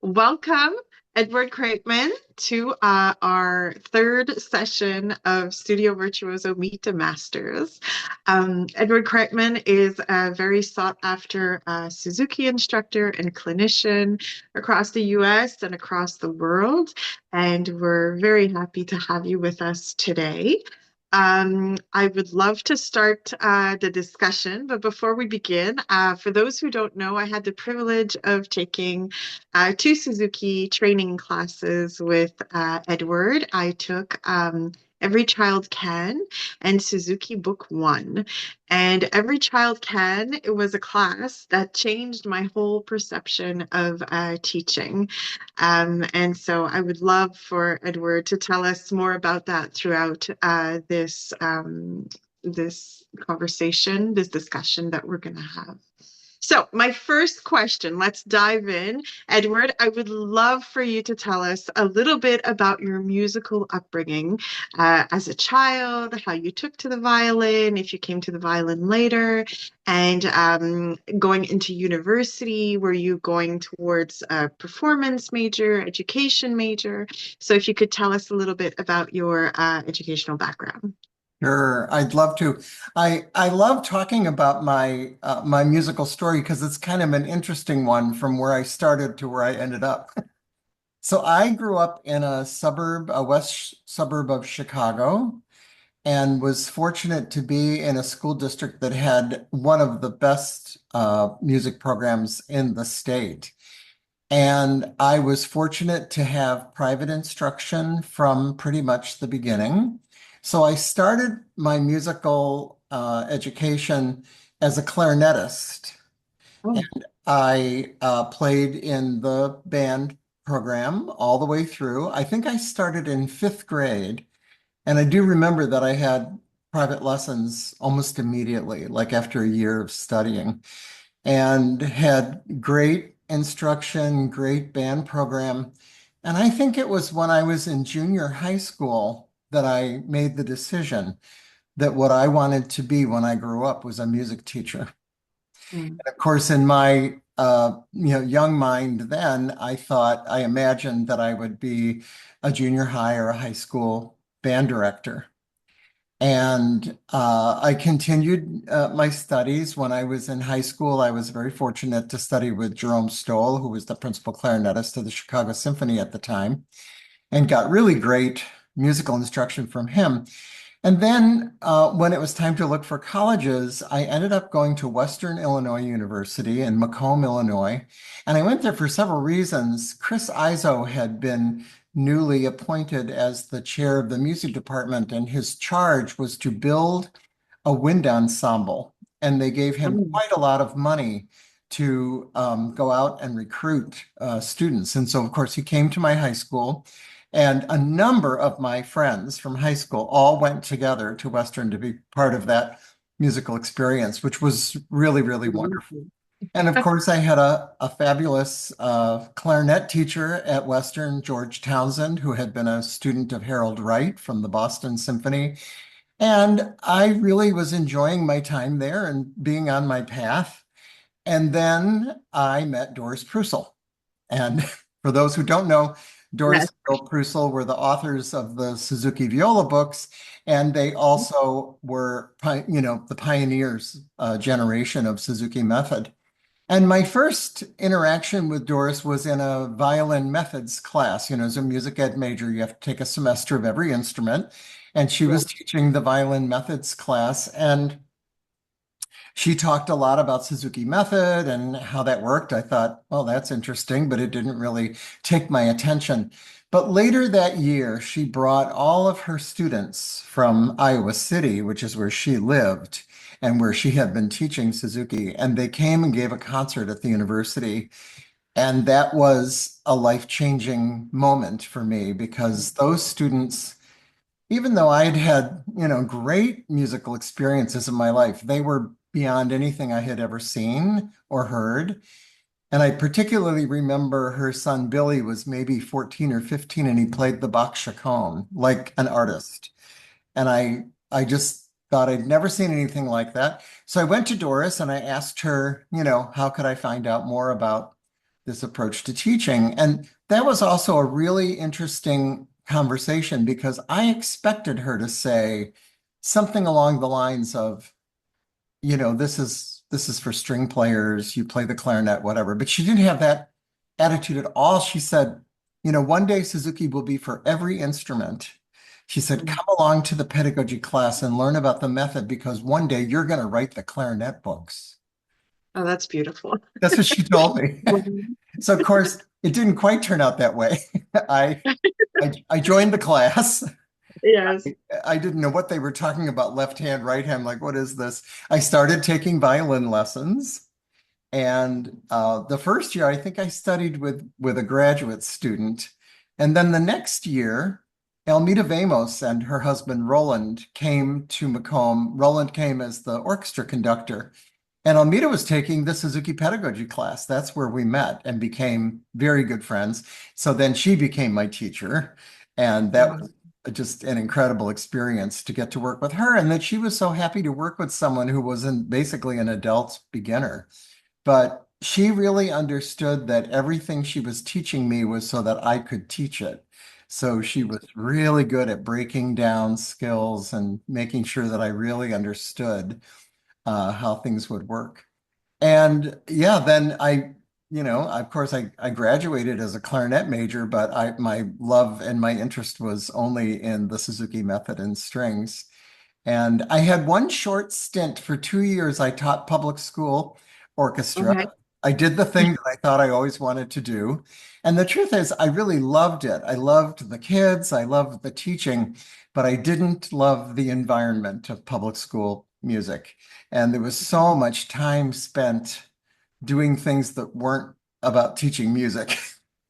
Welcome, Edward Kreitman, to our third session of Studio Virtuoso Meet the Masters. Edward Kreitman is a very sought after Suzuki instructor and clinician across the US and across the world, and we're very happy to have you with us today. I would love to start the discussion, but before we begin, for those who don't know, I had the privilege of taking two Suzuki training classes with Edward. I took Every Child Can and Suzuki Book One. And Every Child Can, it was a class that changed my whole perception of teaching. And so I would love for Edward to tell us more about that throughout this conversation, this discussion that we're going to have. So, my first question, let's dive in. Edward, I would love for you to tell us a little bit about your musical upbringing as a child, how you took to the violin, if you came to the violin later, and going into university, were you going towards a performance major, education major? So, if you could tell us a little bit about your educational background. Sure, I'd love to. I love talking about my musical story because it's kind of an interesting one from where I started to where I ended up. So I grew up in a west suburb of Chicago, and was fortunate to be in a school district that had one of the best music programs in the state. And I was fortunate to have private instruction from pretty much the beginning. So I started my musical education as a clarinetist. Oh, And I played in the band program all the way through. I think I started in fifth grade. And I do remember that I had private lessons almost immediately, like after a year of studying, and had great instruction, great band program. And I think it was when I was in junior high school that I made the decision that what I wanted to be when I grew up was a music teacher. mm, And of course, in my young mind then, I imagined that I would be a junior high or a high school band director. And I continued my studies. When I was in high school, I was very fortunate to study with Jerome Stoll, who was the principal clarinetist of the Chicago Symphony at the time, and got really great musical instruction from him. And then when it was time to look for colleges, I ended up going to Western Illinois University in Macomb, Illinois. And I went there for several reasons. Chris Izzo had been newly appointed as the chair of the music department, and his charge was to build a wind ensemble. And they gave him mm, quite a lot of money to go out and recruit students. And so, of course, he came to my high school. And a number of my friends from high school all went together to Western to be part of that musical experience, which was really, really wonderful. amazing. And of course, I had a fabulous clarinet teacher at Western, George Townsend, who had been a student of Harold Wright from the Boston Symphony. And I really was enjoying my time there and being on my path. And then I met Doris Preucil. And for those who don't know, Doris Yes. and Bill Preucil were the authors of the Suzuki viola books, and they also were, the pioneers generation of Suzuki method. And my first interaction with Doris was in a violin methods class. As a music ed major, you have to take a semester of every instrument. And she Yeah. was teaching the violin methods class. And she talked a lot about Suzuki method and how that worked. I thought, well, that's interesting, but it didn't really take my attention. But later that year, she brought all of her students from Iowa City, which is where she lived and where she had been teaching Suzuki, and they came and gave a concert at the university. And that was a life-changing moment for me because those students, even though I'd had, great musical experiences in my life, they were beyond anything I had ever seen or heard. And I particularly remember her son Billy was maybe 14 or 15 and he played the Bach chaconne like an artist. And I just thought I'd never seen anything like that. So I went to Doris and I asked her, how could I find out more about this approach to teaching. And that was also a really interesting conversation because I expected her to say something along the lines of, this is for string players, you play the clarinet, whatever. But she didn't have that attitude at all. She said, one day Suzuki will be for every instrument. She said, Mm. come along to the pedagogy class and learn about the method because one day you're going to write the clarinet books. Oh, that's beautiful. That's what she told me. Mhm. So of course, it didn't quite turn out that way. I I joined the class. Yes. I didn't know what they were talking about, left hand, right hand, like, what is this? I started taking violin lessons. And the first year, I think I studied with a graduate student. And then the next year, Almita Vamos and her husband Roland came to Macomb. Roland came as the orchestra conductor. And Almita was taking the Suzuki Pedagogy class. That's where we met and became very good friends. So then she became my teacher. And that was just an incredible experience to get to work with her. And that she was so happy to work with someone who was basically an adult beginner. But she really understood that everything she was teaching me was so that I could teach it. So she was really good at breaking down skills and making sure that I really understood how things would work. And yeah, then of course, I graduated as a clarinet major, but my love and my interest was only in the Suzuki method and strings. And I had one short stint for 2 years. I taught public school orchestra. Okay. I did the thing that I thought I always wanted to do. And the truth is, I really loved it. I loved the kids, I loved the teaching, but I didn't love the environment of public school music. And there was so much time spent doing things that weren't about teaching music.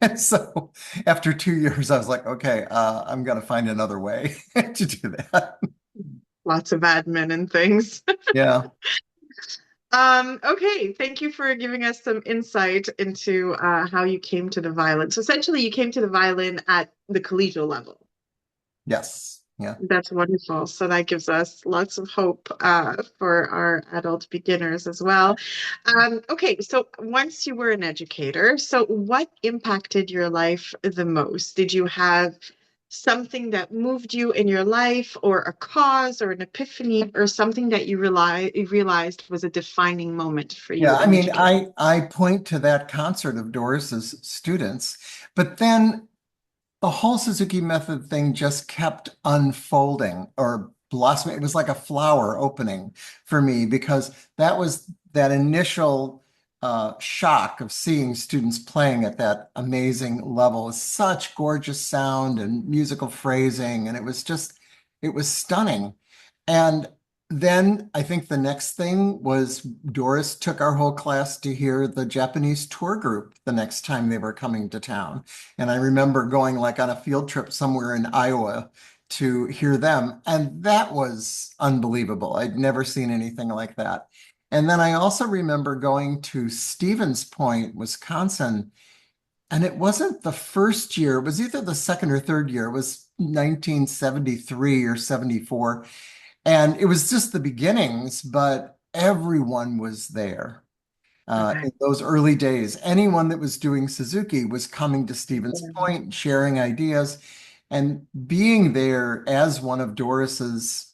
And so after 2 years, I was like, okay, I'm going to find another way to do that. Lots of admin and things. Yeah. Okay, thank you for giving us some insight into how you came to the violin. So essentially, you came to the violin at the collegial level. Yes. Yeah. That's wonderful. So that gives us lots of hope for our adult beginners as well. Okay, so once you were an educator, so what impacted your life the most? Did you have something that moved you in your life, or a cause, or an epiphany, or something that you realized was a defining moment for you Yeah. I in mean, education? I point to that concert of Doris's students, but then the whole Suzuki method thing just kept unfolding or blossoming. It was like a flower opening for me because that was that initial shock of seeing students playing at that amazing level. Such gorgeous sound and musical phrasing, and it was stunning. And then I think the next thing was Doris took our whole class to hear the Japanese tour group the next time they were coming to town. And I remember going like on a field trip somewhere in Iowa to hear them. And that was unbelievable. I'd never seen anything like that. And then I also remember going to Stevens Point, Wisconsin. And it wasn't the first year, it was either the second or third year. It was 1973 or 74. And it was just the beginnings, but everyone was there Okay. in those early days. Anyone that was doing Suzuki was coming to Stevens Yeah. Point, sharing ideas, and being there as one of Doris's,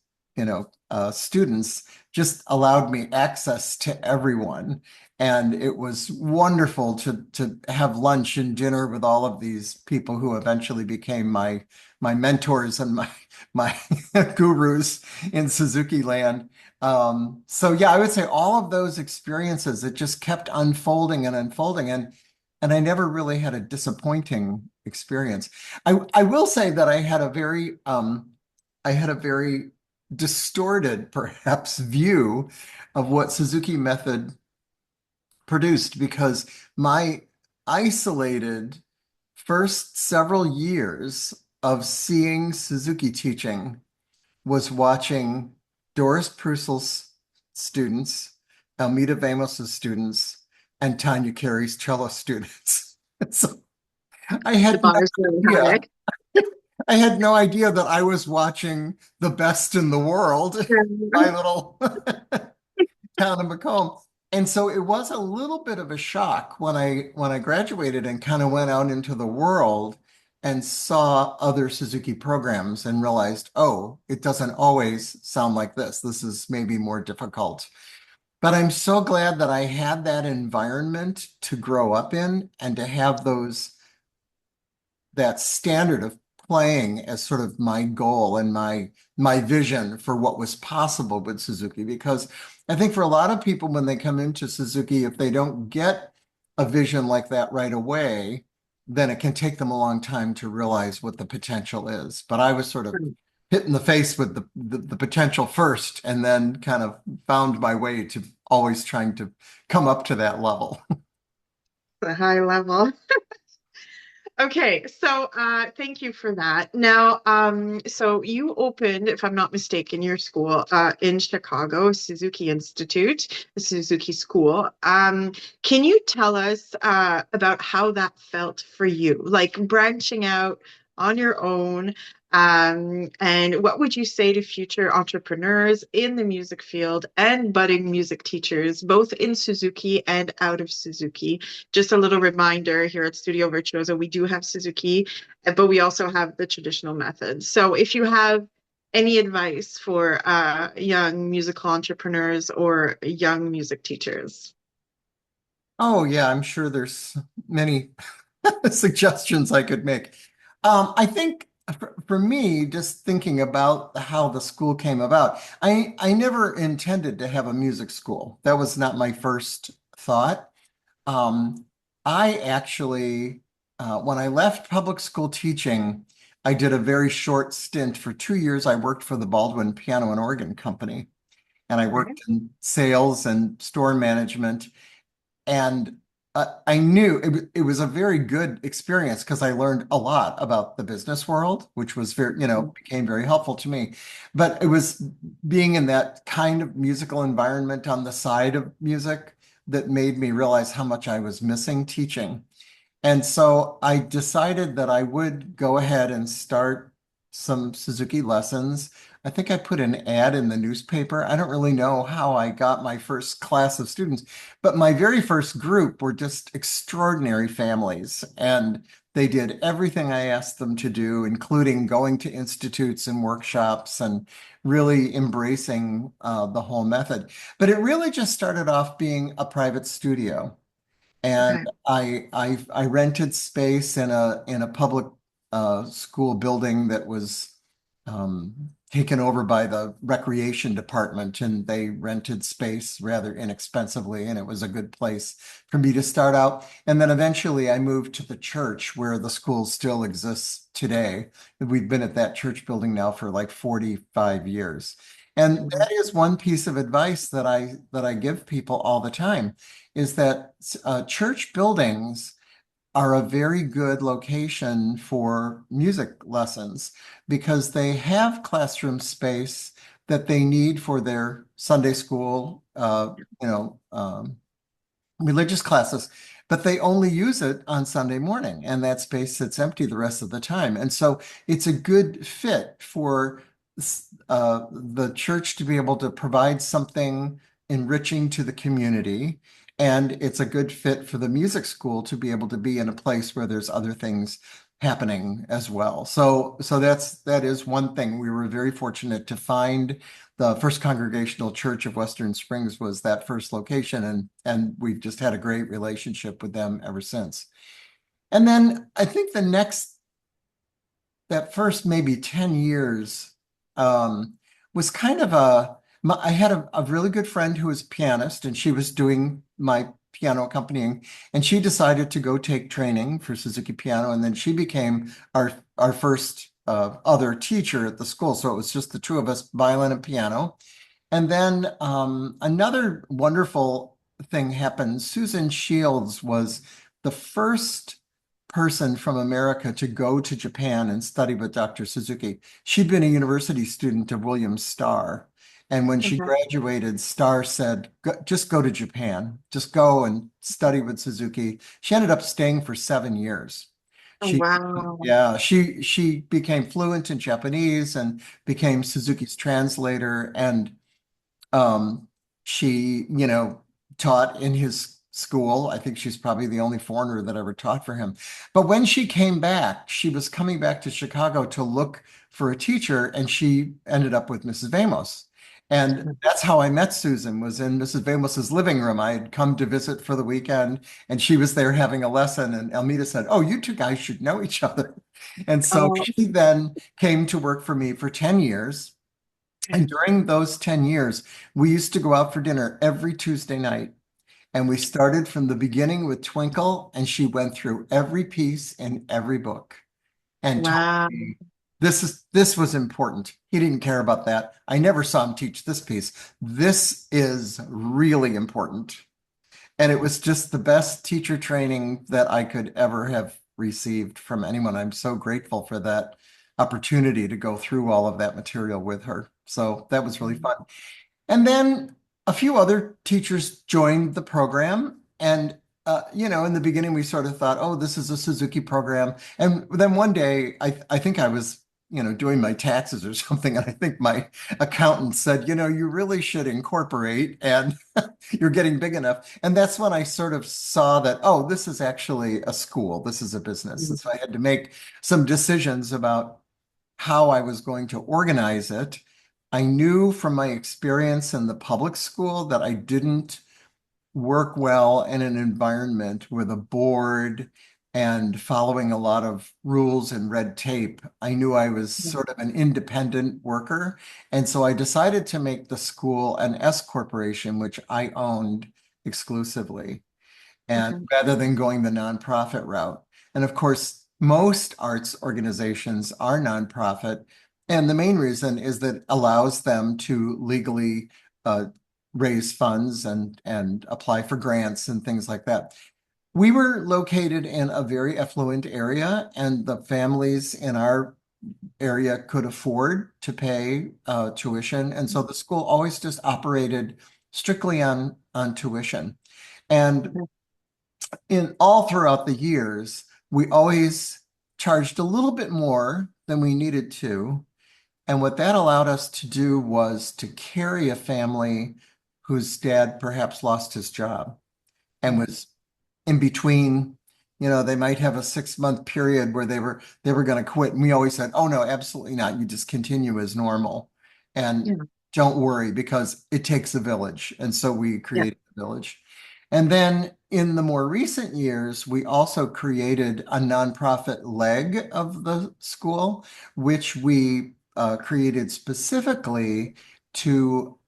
students just allowed me access to everyone. And it was wonderful to have lunch and dinner with all of these people who eventually became my mentors and my gurus in Suzuki land. So yeah, I would say all of those experiences, it just kept unfolding and unfolding, and I never really had a disappointing experience. I will say that I had a very distorted, perhaps, view of what Suzuki method produced because my isolated first several years of seeing Suzuki teaching was watching Doris Preucil's students, Almita Vamos's students, and Tanya Carey's cello students. So I The had no bar is really idea. high. I had no idea that I was watching the best in the world, Yeah. my little town of Macomb. And so it was a little bit of a shock when I graduated and kind of went out into the world and saw other Suzuki programs and realized, oh, it doesn't always sound like this. This is maybe more difficult. But I'm so glad that I had that environment to grow up in and to have that standard of playing as sort of my goal and my vision for what was possible with Suzuki. Because I think for a lot of people, when they come into Suzuki, if they don't get a vision like that right away, then it can take them a long time to realize what the potential is. But I was sort of hit in the face with the potential first, and then kind of found my way to always trying to come up to that level. The high level. Okay, so thank you for that. Now, so you opened, if I'm not mistaken, your school in Chicago, Suzuki Institute, the Suzuki School. Can you tell us about how that felt for you, like branching out on your own? And what would you say to future entrepreneurs in the music field and budding music teachers, both in Suzuki and out of Suzuki? Just a little reminder here at Studio Virtuoso, we do have Suzuki, but we also have the traditional method. So if you have any advice for young musical entrepreneurs or young music teachers. Oh yeah, I'm sure there's many suggestions I could make. I think for me, just thinking about how the school came about, I never intended to have a music school. That was not my first thought. Um, I actually, when I left public school teaching, I did a very short stint. For 2 years, I worked for the Baldwin Piano and Organ Company, and I Okay. worked in sales and store management. And I knew it was a very good experience because I learned a lot about the business world, which was very, became very helpful to me. But it was being in that kind of musical environment on the side of music that made me realize how much I was missing teaching. And so I decided that I would go ahead and start some Suzuki lessons. I think I put an ad in the newspaper. I don't really know how I got my first class of students, but my very first group were just extraordinary families. And they did everything I asked them to do, including going to institutes and workshops and really embracing the whole method. But it really just started off being a private studio. And Okay. I rented space in a public school building that was taken over by the recreation department, and they rented space rather inexpensively, and it was a good place for me to start out. And then eventually I moved to the church where the school still exists today. We've been at that church building now for like 45 years. And that is one piece of advice that I give people all the time is that church buildings are a very good location for music lessons because they have classroom space that they need for their Sunday school, religious classes, but they only use it on Sunday morning, and that space sits empty the rest of the time. And so it's a good fit for the church to be able to provide something enriching to the community. And it's a good fit for the music school to be able to be in a place where there's other things happening as well. So that is one thing. We were very fortunate to find the First Congregational Church of Western Springs was that first location, and we've just had a great relationship with them ever since. And then I think that first maybe 10 years was kind of I had a really good friend who was a pianist, and she was doing my piano accompanying, and she decided to go take training for Suzuki piano, and then she became our first other teacher at the school. So it was just the two of us, violin and piano. And then another wonderful thing happened. Susan Shields was the first person from America to go to Japan and study with Dr. Suzuki. She'd been a university student of William Starr. And when she Mhm. graduated, Starr said, just go to Japan, just go and study with Suzuki. She ended up staying for 7 years. Oh, She, wow. yeah, she became fluent in Japanese and became Suzuki's translator. And um, she, taught in his school. I think she's probably the only foreigner that ever taught for him. But when she came back, she was coming back to Chicago to look for a teacher, and she ended up with Mrs. Vamos. And that's how I met Susan, was in Mrs. Vamos's living room. I had come to visit for the weekend, and she was there having a lesson. And Almita said, "Oh, you two guys should know each other." And so Oh, she then came to work for me for 10 years. And during those 10 years, we used to go out for dinner every Tuesday night. And we started from the beginning with Twinkle, and she went through every piece in every book and told wow. me this was important. He didn't care about that. I never saw him teach this piece. This is really important. And it was just the best teacher training that I could ever have received from anyone. I'm so grateful for that opportunity to go through all of that material with her. So that was really fun. And then a few other teachers joined the program. And, in the beginning, we sort of thought, oh, this is a Suzuki program. And then one day, I think I was, doing my taxes or something. And I think my accountant said, you really should incorporate, and you're getting big enough. And that's when I sort of saw that, oh, this is actually a school. This is a business. And so I had to make some decisions about how I was going to organize it. I knew from my experience in the public school that I didn't work well in an environment with a board and following a lot of rules and red tape. I knew I was sort of an independent worker. And so I decided to make the school an S corporation, which I owned exclusively, and Okay. rather than going the nonprofit route. And of course, most arts organizations are nonprofit. And the main reason is that it allows them to legally raise funds and apply for grants and things like that. We were located in a very affluent area, and the families in our area could afford to pay tuition. And so the school always just operated strictly on tuition. And in all throughout the years, we always charged a little bit more than we needed to. And what that allowed us to do was to carry a family whose dad perhaps lost his job and was in between. They might have a 6-month period where they were going to quit. And we always said, oh no, absolutely not. You just continue as normal. And Yeah. don't worry, because it takes a village. And so we Yeah. created a village. And then in the more recent years, we also created a nonprofit leg of the school, which we created specifically to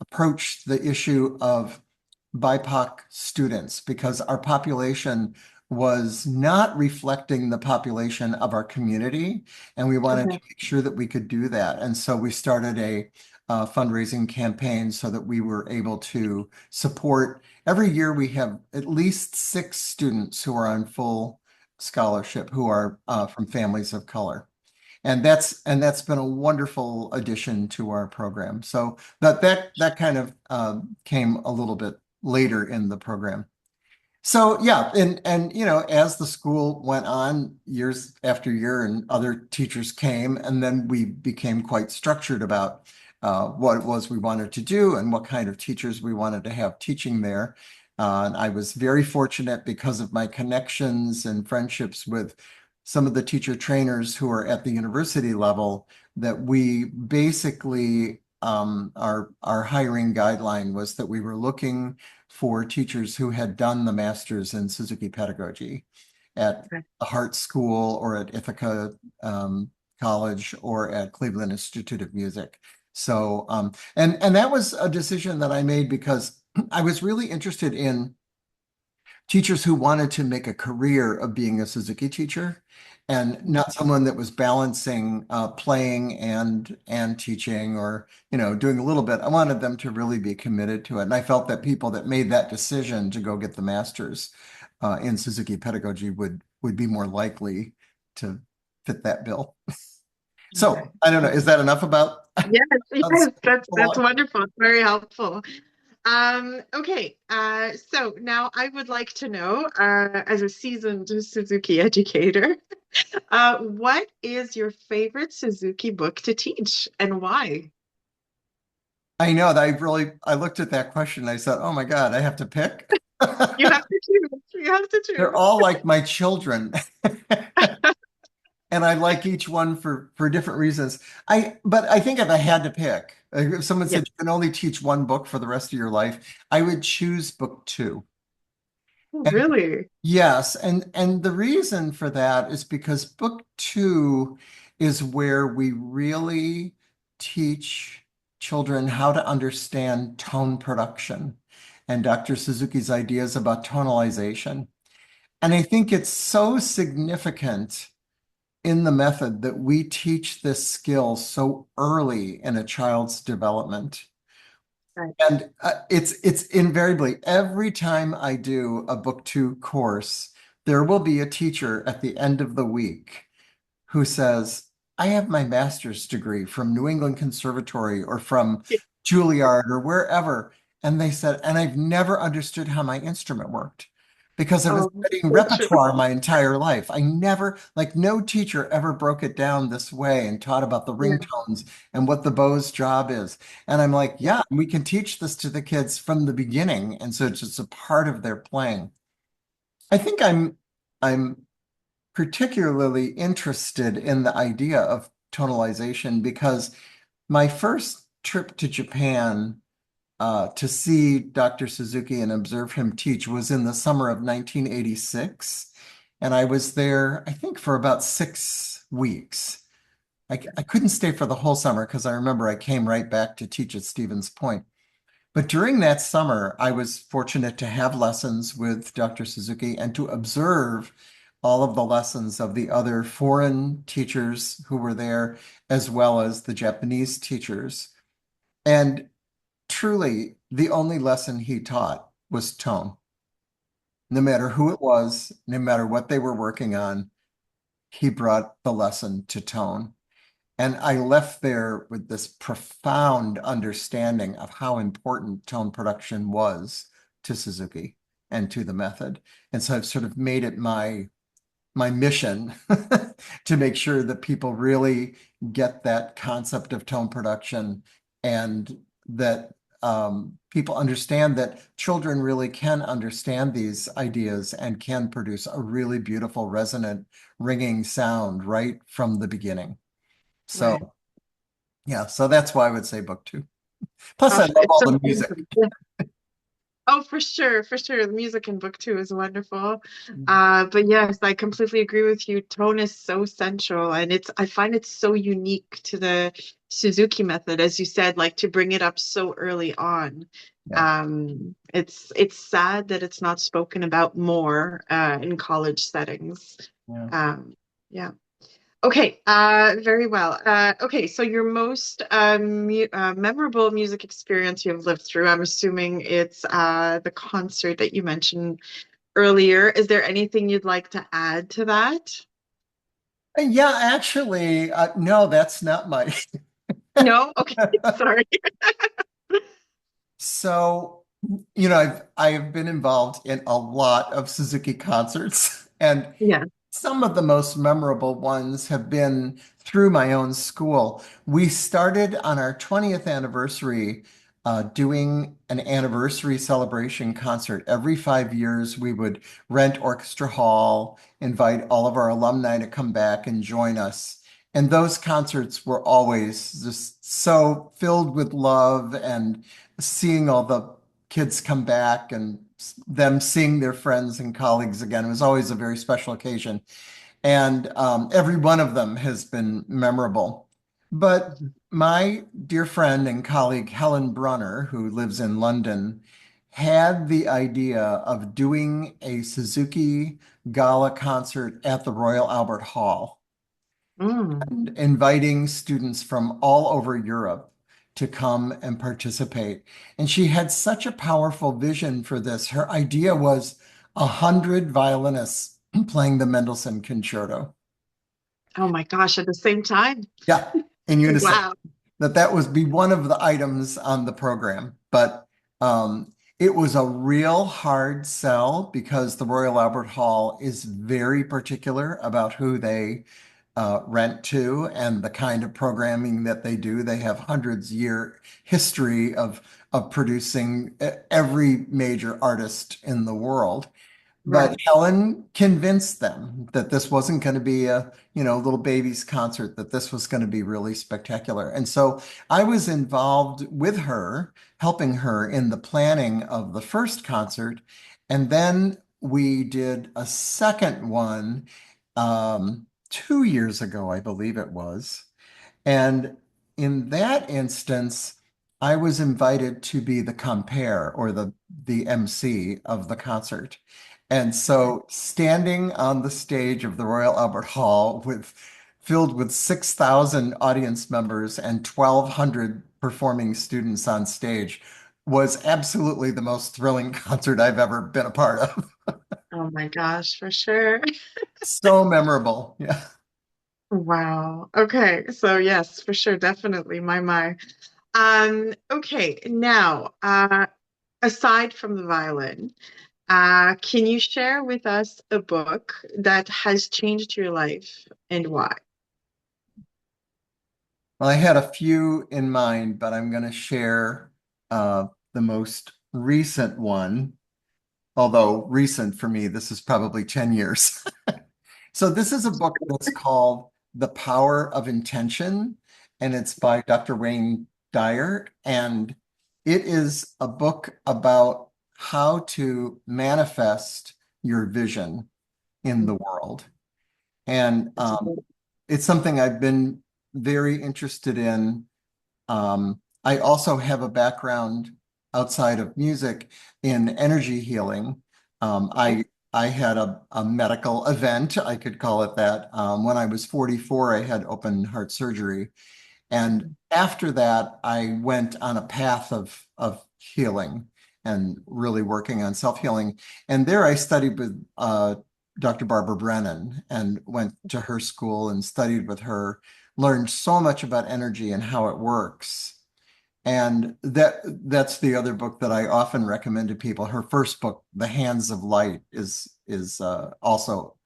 approach the issue of BIPOC students, because our population was not reflecting the population of our community, and we wanted to Okay. make sure that we could do that. And so we started a fundraising campaign so that we were able to support. Every year we have at least 6 students who are on full scholarship who are from families of color. And that's been a wonderful addition to our program. So that kind of came a little bit later in the program. So yeah, and as the school went on years after year, and other teachers came, and then we became quite structured about what it was we wanted to do and what kind of teachers we wanted to have teaching there. And I was very fortunate, because of my connections and friendships with some of the teacher trainers who are at the university level, that we basically our hiring guideline was that we were looking for teachers who had done the master's in Suzuki Pedagogy at Okay. the Hart School or at Ithaca College or at Cleveland Institute of Music. So, and that was a decision that I made because I was really interested in teachers who wanted to make a career of being a Suzuki teacher, and not someone that was balancing playing and teaching, or doing a little bit. I wanted them to really be committed to it, and I felt that people that made that decision to go get the master's in Suzuki pedagogy would be more likely to fit that bill. So Okay. I don't know, is that enough about Yes, us? yes, that's wonderful. It's very helpful. Okay, so now I would like to know, as a seasoned Suzuki educator, what is your favorite Suzuki book to teach and why? I know that I looked at that question and I said, oh my God, I have to pick. You have to choose. You have to They're choose. all like my children. And I like each one for different reasons. But I think if I had to pick, if someone Yeah. said you can only teach one book for the rest of your life, I would choose book two. Oh, And really? yes, and the reason for that is because book two is where we really teach children how to understand tone production and Dr. Suzuki's ideas about tonalization. And I think it's so significant in the method that we teach this skill so early in a child's development. Right. And it's invariably every time I do a book two course, there will be a teacher at the end of the week who says, I have my master's degree from New England Conservatory or from Yeah. Juilliard or wherever. And they said, and I've never understood how my instrument worked because I was Oh, studying so true. repertoire my entire life. I never, like, no teacher ever broke it down this way and taught about the Yeah. ringtones and what the bow's job is. And I'm like, yeah, we can teach this to the kids from the beginning. And so it's just a part of their playing. I think I'm particularly interested in the idea of tonalization because my first trip to Japan to see Dr. Suzuki and observe him teach was in the summer of 1986. And I was there, I think, for about 6 weeks. I couldn't stay for the whole summer because I remember I came right back to teach at Stevens Point. But during that summer, I was fortunate to have lessons with Dr. Suzuki and to observe all of the lessons of the other foreign teachers who were there, as well as the Japanese teachers. And truly, the only lesson he taught was tone. No matter who it was, no matter what they were working on, he brought the lesson to tone. And I left there with this profound understanding of how important tone production was to Suzuki and to the method. And so I've sort of made it my mission to make sure that people really get that concept of tone production and that people understand that children really can understand these ideas and can produce a really beautiful, resonant, ringing sound right from the beginning. Right. So yeah, so that's why I would say book two. Plus, I love It's all so the music. amazing. Yeah. Oh, for sure, for sure. The music in book two is wonderful. But yes, I completely agree with you. Tone is so central, and I find it so unique to the Suzuki method, as you said, like to bring it up so early on. Yeah, It's sad that it's not spoken about more in college settings. yeah. Yeah. Okay, very well. Okay, so your most memorable music experience you've lived through, I'm assuming it's the concert that you mentioned earlier. Is there anything you'd like to add to that? Yeah, actually, no, that's not my. No? Okay, sorry. So, I have been involved in a lot of Suzuki concerts, and Yeah. some of the most memorable ones have been through my own school. We started on our 20th anniversary doing an anniversary celebration concert. Every 5 years, we would rent Orchestra Hall, invite all of our alumni to come back and join us. And those concerts were always just so filled with love and seeing all the kids come back and them seeing their friends and colleagues again. It was always a very special occasion. And every one of them has been memorable. But my dear friend and colleague Helen Brunner, who lives in London, had the idea of doing a Suzuki Gala concert at the Royal Albert Hall Mm. and inviting students from all over Europe to come and participate. And she had such a powerful vision for this. Her idea was 100 violinists playing the Mendelssohn Concerto. Oh my gosh, at the same time. Yeah, in unison. Wow. That was be one of the items on the program. But it was a real hard sell because the Royal Albert Hall is very particular about who they rent to and the kind of programming that they do. They have hundreds year history of producing every major artist in the world. But Right. Helen convinced them that this wasn't going to be a, little baby's concert, that this was going to be really spectacular. And so I was involved with her, helping her in the planning of the first concert. And then we did a second one 2 years ago, I believe it was. And in that instance, I was invited to be the compere or the MC of the concert. And so standing on the stage of the Royal Albert Hall filled with 6,000 audience members and 1,200 performing students on stage was absolutely the most thrilling concert I've ever been a part of. Oh my gosh, for sure. So memorable. Yeah. Wow. Okay. So yes, for sure, definitely my. Okay, now aside from the violin, can you share with us a book that has changed your life and why? Well, I had a few in mind, but I'm going to share the most recent one, although recent for me, this is probably 10 years. So this is a book that's called The Power of Intention, and it's by Dr. Wayne Dyer. And it is a book about how to manifest your vision in the world. And That's good. it's something I've been very interested in. I also have a background outside of music in energy healing. I had a medical event, I could call it that. When I was 44, I had open heart surgery. And after that, I went on a path of healing and really working on self-healing. And there I studied with Dr. Barbara Brennan and went to her school and studied with her, learned so much about energy and how it works. And that's the other book that I often recommend to people. Her first book, The Hands of Light, is also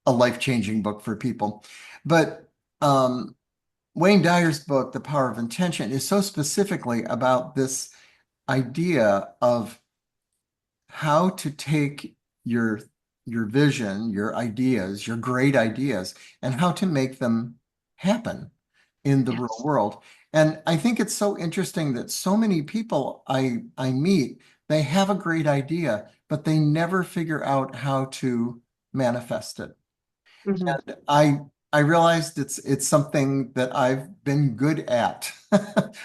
a life-changing book for people. But Wayne Dyer's book, The Power of Intention, is so specifically about this idea of how to take your vision, your ideas, your great ideas, and how to make them happen in the real Yes. world. And I think it's so interesting that so many people I meet, they have a great idea, but they never figure out how to manifest it. Mhm. And I realized it's something that I've been good at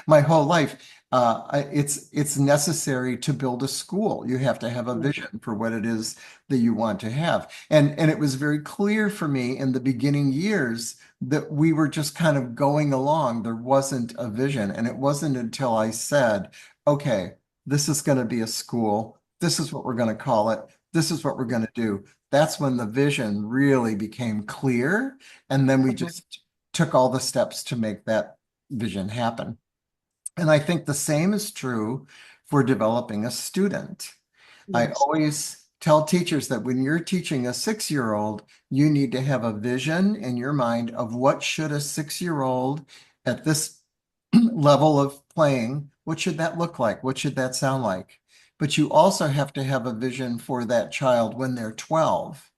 my whole life. It's necessary to build a school. You have to have a Right. vision for what it is that you want to have. And it was very clear for me in the beginning years that we were just kind of going along. There wasn't a vision. And it wasn't until I said, okay, this is going to be a school. This is what we're going to call it. This is what we're going to do. That's when the vision really became clear. And then we Okay. just took all the steps to make that vision happen. And I think the same is true for developing a student. I Yes. always tell teachers that when you're teaching a 6-year-old, you need to have a vision in your mind of what should a 6-year-old at this level of playing, what should that look like? What should that sound like? But you also have to have a vision for that child when they're 12.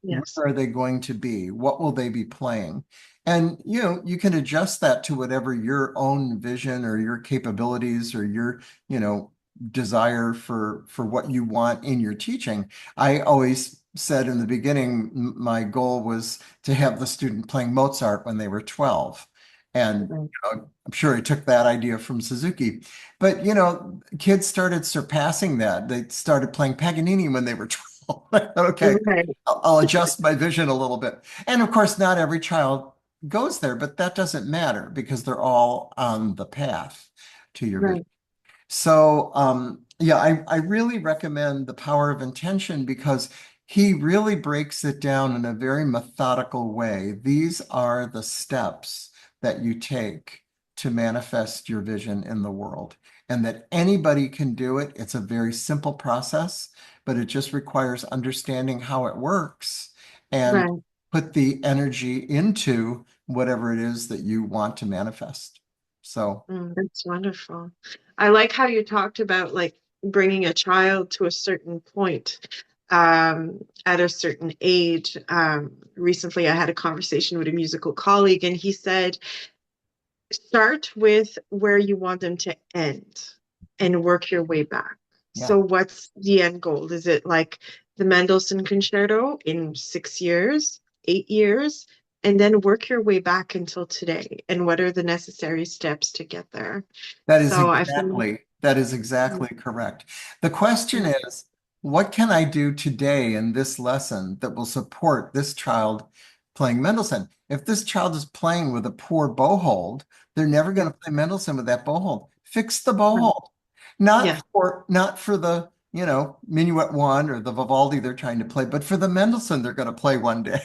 Yes. Where are they going to be? What will they be playing? And you can adjust that to whatever your own vision or your capabilities or your, desire for what you want in your teaching. I always said in the beginning, my goal was to have the student playing Mozart when they were 12. And Right. I'm sure he took that idea from Suzuki. But kids started surpassing that. They started playing Paganini when they were 12. Okay, Right. I'll adjust my vision a little bit. And of course, not every child goes there, but that doesn't matter because they're all on the path to your vision. Right. So, yeah, I really recommend The Power of Intention because he really breaks it down in a very methodical way. These are the steps that you take to manifest your vision in the world, and that anybody can do it. It's a very simple process, but it just requires understanding how it works and Right. put the energy into whatever it is that you want to manifest. So, That's wonderful. I like how you talked about like bringing a child to a certain point at a certain age. Recently, I had a conversation with a musical colleague, and he said, start with where you want them to end and work your way back. yeah. So, what's the end goal? Is it like the Mendelssohn Concerto in 6 years, 8 years, and then work your way back until today? And what are the necessary steps to get there? So, I feel, That is exactly correct. The question yeah, is, what can I do today in this lesson that will support this child playing Mendelssohn? If this child is playing with a poor bow hold, they're never yeah, going to play Mendelssohn with that bow hold. Fix the bow right. hold. Yeah, Not for the, Minuet one or the Vivaldi they're trying to play, but for the Mendelssohn they're going to play one day.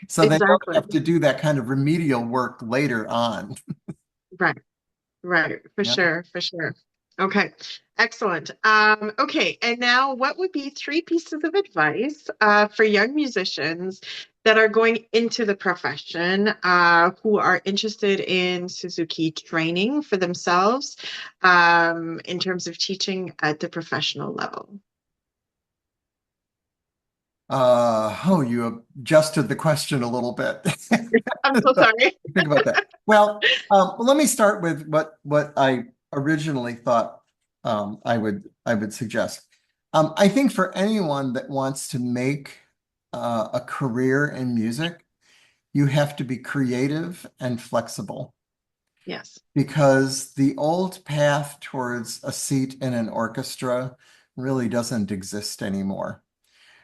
So they don't exactly. have to do that kind of remedial work later on. Right. Right, for Yeah. sure, for sure. Okay, excellent. Okay, and now what would be three pieces of advice for young musicians that are going into the profession, who are interested in Suzuki training for themselves, in terms of teaching at the professional level? You adjusted the question a little bit. I'm so sorry. Think about that. Well, let me start with what I originally thought I would suggest. I think for anyone that wants to make a career in music, you have to be creative and flexible Yes, because the old path towards a seat in an orchestra really doesn't exist anymore.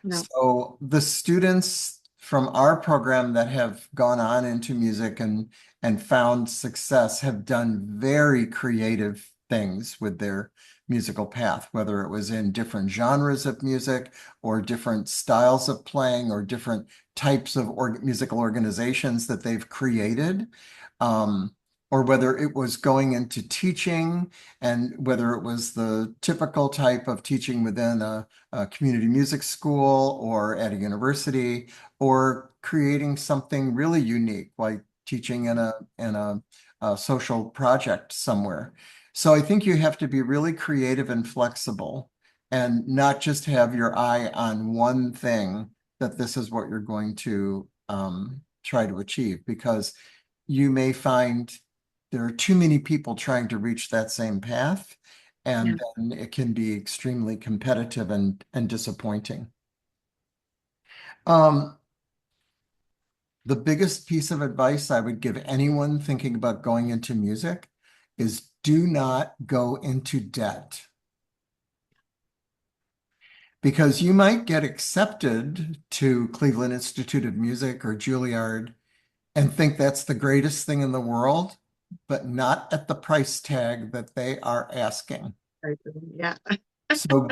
no, So the students from our program that have gone on into music and found success have done very creative things with their musical path, whether it was in different genres of music or different styles of playing or different types of musical organizations that they've created. Um, or whether it was going into teaching and whether it was the typical type of teaching within a community music school or at a university, or creating something really unique, like teaching in a social project somewhere. So I think you have to be really creative and flexible and not just have your eye on one thing that this is what you're going to try to achieve, because you may find there are too many people trying to reach that same path, yeah, and then it can be extremely competitive and disappointing. Um, the biggest piece of advice I would give anyone thinking about going into music is do not go into debt, because you might get accepted to Cleveland Institute of Music or Juilliard and think that's the greatest thing in the world, but not at the price tag that they are asking. yeah, So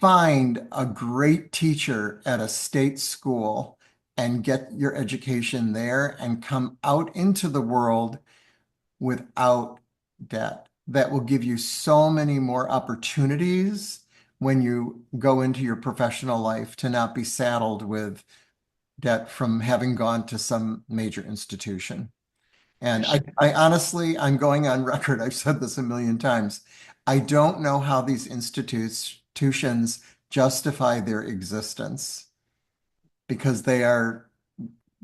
find a great teacher at a state school and get your education there and come out into the world without debt. That will give you so many more opportunities when you go into your professional life to not be saddled with debt from having gone to some major institution. for And I, sure. I honestly, I'm going on record, I've said this a million times. I don't know how these institutions justify their existence because they are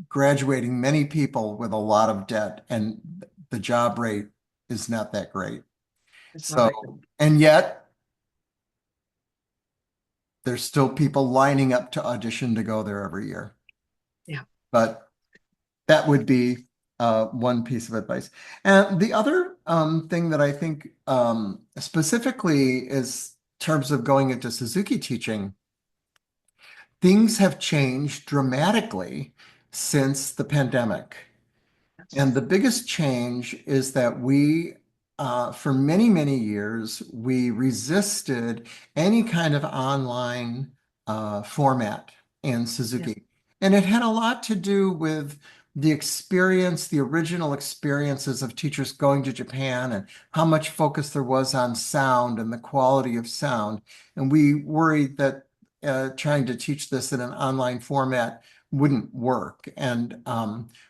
graduating many people with a lot of debt, and the job rate is not that great. It's not that So, good. and yet there's still people lining up to audition to go there every year. Yeah, But that would be one piece of advice. And the other thing that I think specifically is terms of going into Suzuki teaching, things have changed dramatically since the pandemic. And yes, the biggest change is that for many, many years, we resisted any kind of online format in yeah, Suzuki. And it had a lot to do with the experience, the original experiences of teachers going to Japan and how much focus there was on sound and the quality of sound. And we worried that trying to teach this in an online format wouldn't work. And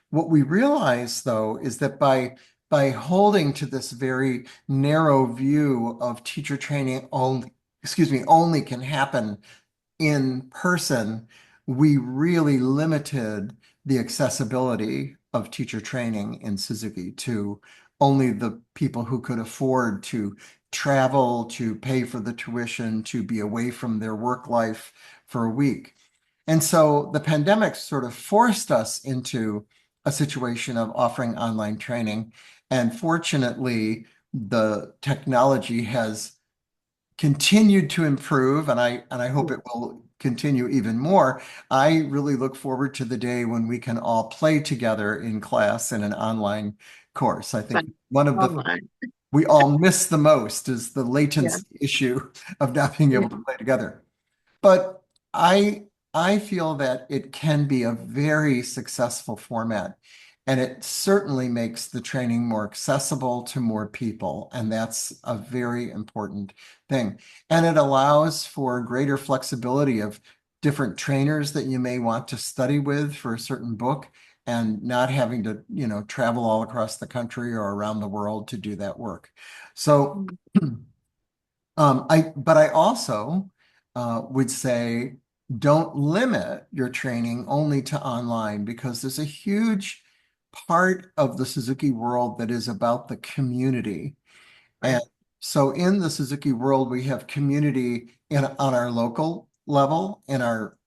what we realize, though, is that by holding to this very narrow view of teacher training only, excuse me, only can happen in person, we really limited the accessibility of teacher training in Suzuki to only the people who could afford to travel, to pay for the tuition, to be away from their work life for a week. And so the pandemic sort of forced us into a situation of offering online training. And fortunately, the technology has continued to improve, and I hope it will continue even more. I really look forward to the day when we can all play together in class in an online course. I think one of the things Online. we all miss the most is the Yeah. latency issue of not being Yeah. able to play together. But I feel that it can be a very successful format, and it certainly makes the training more accessible to more people, and that's a very important thing. And it allows for greater flexibility of different trainers that you may want to study with for a certain book and not having to, travel all across the country or around the world to do that work. So Mm. but I also would say don't limit your training only to online, because there's a huge part of the Suzuki world that is about the community. And Right. so in the Suzuki world, we have community on our local level, in our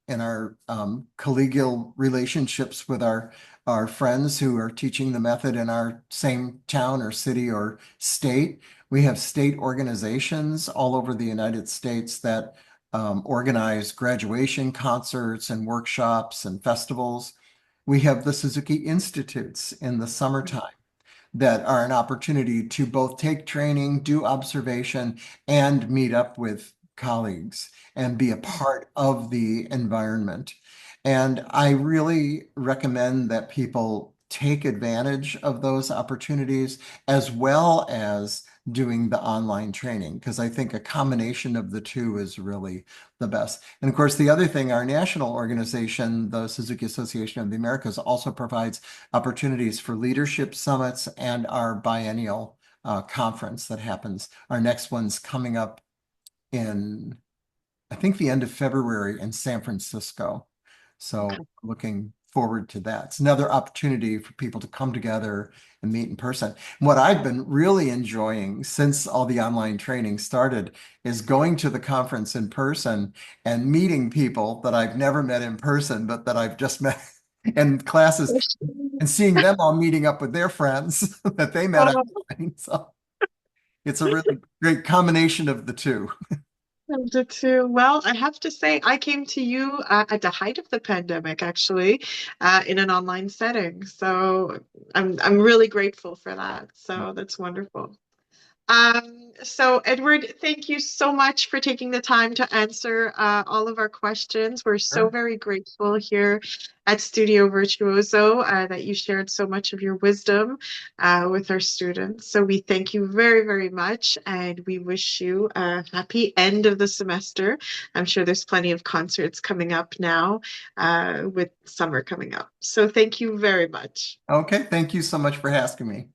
collegial relationships with our friends who are teaching the method in our same town or city or state. We have state organizations all over the United States that organize graduation concerts and workshops and festivals. We have the Suzuki Institutes in the summertime that are an opportunity to both take training, do observation, and meet up with colleagues and be a part of the environment. And I really recommend that people take advantage of those opportunities as well as doing the online training, because I think a combination of the two is really the best. And of course, the other thing, our national organization, the Suzuki Association of the Americas, also provides opportunities for leadership summits and our biennial conference that happens. Our next one's coming up in, I think, the end of February in San Francisco. So Okay. looking forward to that. It's another opportunity for people to come together and meet in person. What I've been really enjoying since all the online training started is going to the conference in person and meeting people that I've never met in person, but that I've just met in classes, and seeing them all meeting up with their friends that they met Oh, online. So it's a really great combination of the two. I did too. Well, I have to say, I came to you at the height of the pandemic, actually, in an online setting. So I'm really grateful for that. So that's wonderful. So Edward, thank you so much for taking the time to answer all of our questions. We're so Sure. very grateful here at Studio Virtuoso that you shared so much of your wisdom with our students. So we thank you very, very much, and we wish you a happy end of the semester. I'm sure there's plenty of concerts coming up now with summer coming up. So thank you very much. Okay, thank you so much for asking me.